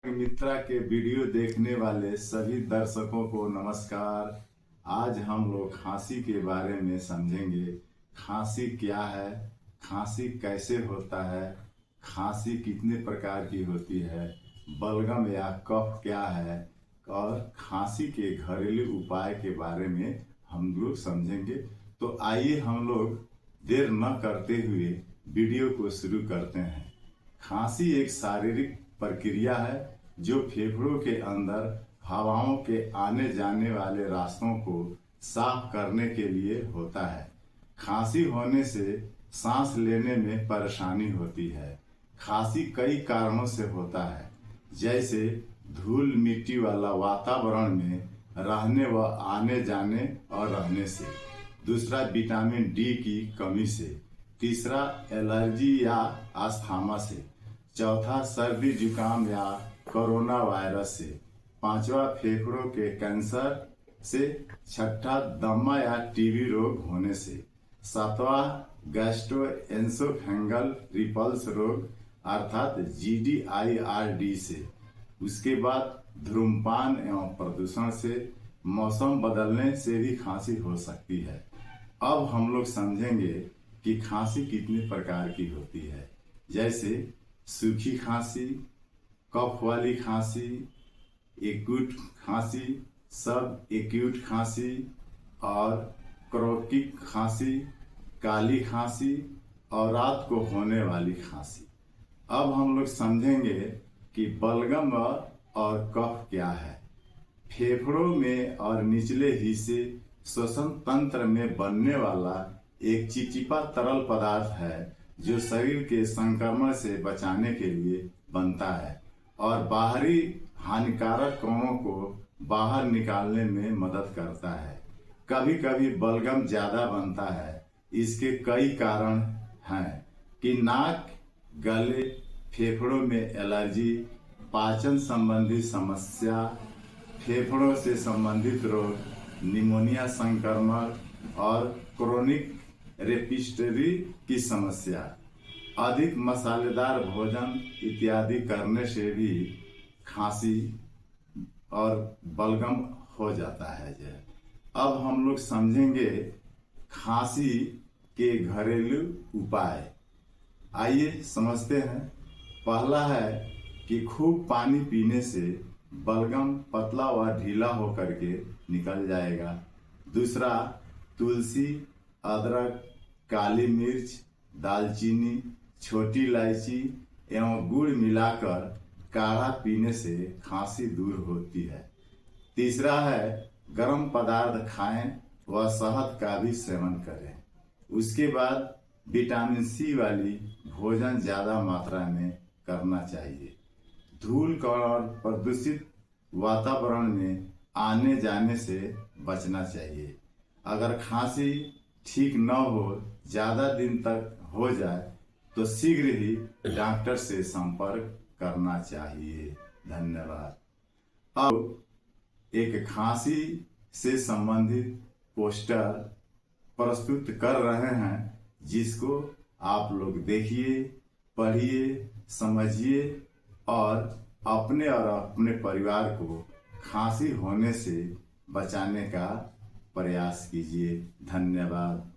मित्रा के वीडियो देखने वाले सभी दर्शकों को नमस्कार। आज हम लोग खांसी के बारे में समझेंगे। खांसी क्या है, खांसी कैसे होता है, खांसी कितने प्रकार की होती है, बलगम या कफ क्या है और खांसी के घरेलू उपाय के बारे में हम लोग समझेंगे। तो आइए हम लोग देर न करते हुए वीडियो को शुरू करते हैं। खांसी एक शारीरिक प्रक्रिया है जो फेफड़ों के अंदर हवाओं के आने जाने वाले रास्तों को साफ करने के लिए होता है। खांसी होने से सांस लेने में परेशानी होती है। खांसी कई कारणों से होता है, जैसे धूल मिट्टी वाला वातावरण में रहने व आने जाने और रहने से। दूसरा, विटामिन डी की कमी से। तीसरा, एलर्जी या अस्थमा से। चौथा, सर्दी जुकाम या कोरोना वायरस से। पांचवा, फेफड़ों के कैंसर से। छठा, दमा या टीबी रोग होने से। सातवां, गैस्ट्रोएसोफेंगल रिपल्स रोग अर्थात GDIRD से। उसके बाद धूम्रपान एवं प्रदूषण से। मौसम बदलने से भी खांसी हो सकती है। अब हम लोग समझेंगे कि खांसी कितने प्रकार की होती है, जैसे सूखी खांसी, कफ वाली खांसी, एक्यूट खांसी, सब एक्यूट खांसी और क्रोनिक खांसी, काली खांसी और रात को होने वाली खांसी। अब हम लोग समझेंगे कि बलगम और कफ क्या है। फेफड़ों में और निचले हिस्से श्वसन तंत्र में बनने वाला एक चिपचिपा तरल पदार्थ है जो शरीर के संक्रमण से बचाने के लिए बनता है और बाहरी हानिकारक कणों को बाहर निकालने में मदद करता है। कभी कभी बलगम ज्यादा बनता है। इसके कई कारण हैं कि नाक, गले, फेफड़ों में एलर्जी, पाचन संबंधी समस्या, फेफड़ों से संबंधित रोग, निमोनिया संक्रमण और क्रोनिक रेस्पिरेटरी की समस्या। अधिक मसालेदार भोजन इत्यादि करने से भी खांसी और बलगम हो जाता है। अब हम लोग समझेंगे खांसी के घरेलू उपाय। आइए समझते हैं। पहला है कि खूब पानी पीने से बलगम पतला व ढीला होकर के निकल जाएगा। दूसरा, तुलसी, अदरक, काली मिर्च, दालचीनी, छोटी इलायची एवं गुड़ मिलाकर काढ़ा पीने से खांसी दूर होती है। तीसरा है गर्म पदार्थ खाएं व शहद का भी सेवन करें। उसके बाद विटामिन सी वाली भोजन ज्यादा मात्रा में करना चाहिए। धूल और प्रदूषित वातावरण में आने जाने से बचना चाहिए। अगर खांसी ठीक न हो, ज्यादा दिन तक हो जाए तो शीघ्र ही डॉक्टर से संपर्क करना चाहिए। धन्यवाद। अब एक खांसी से संबंधित पोस्टर प्रस्तुत कर रहे हैं, जिसको आप लोग देखिए, पढ़िए, समझिए और अपने परिवार को खांसी होने से बचाने का प्रयास कीजिए। धन्यवाद।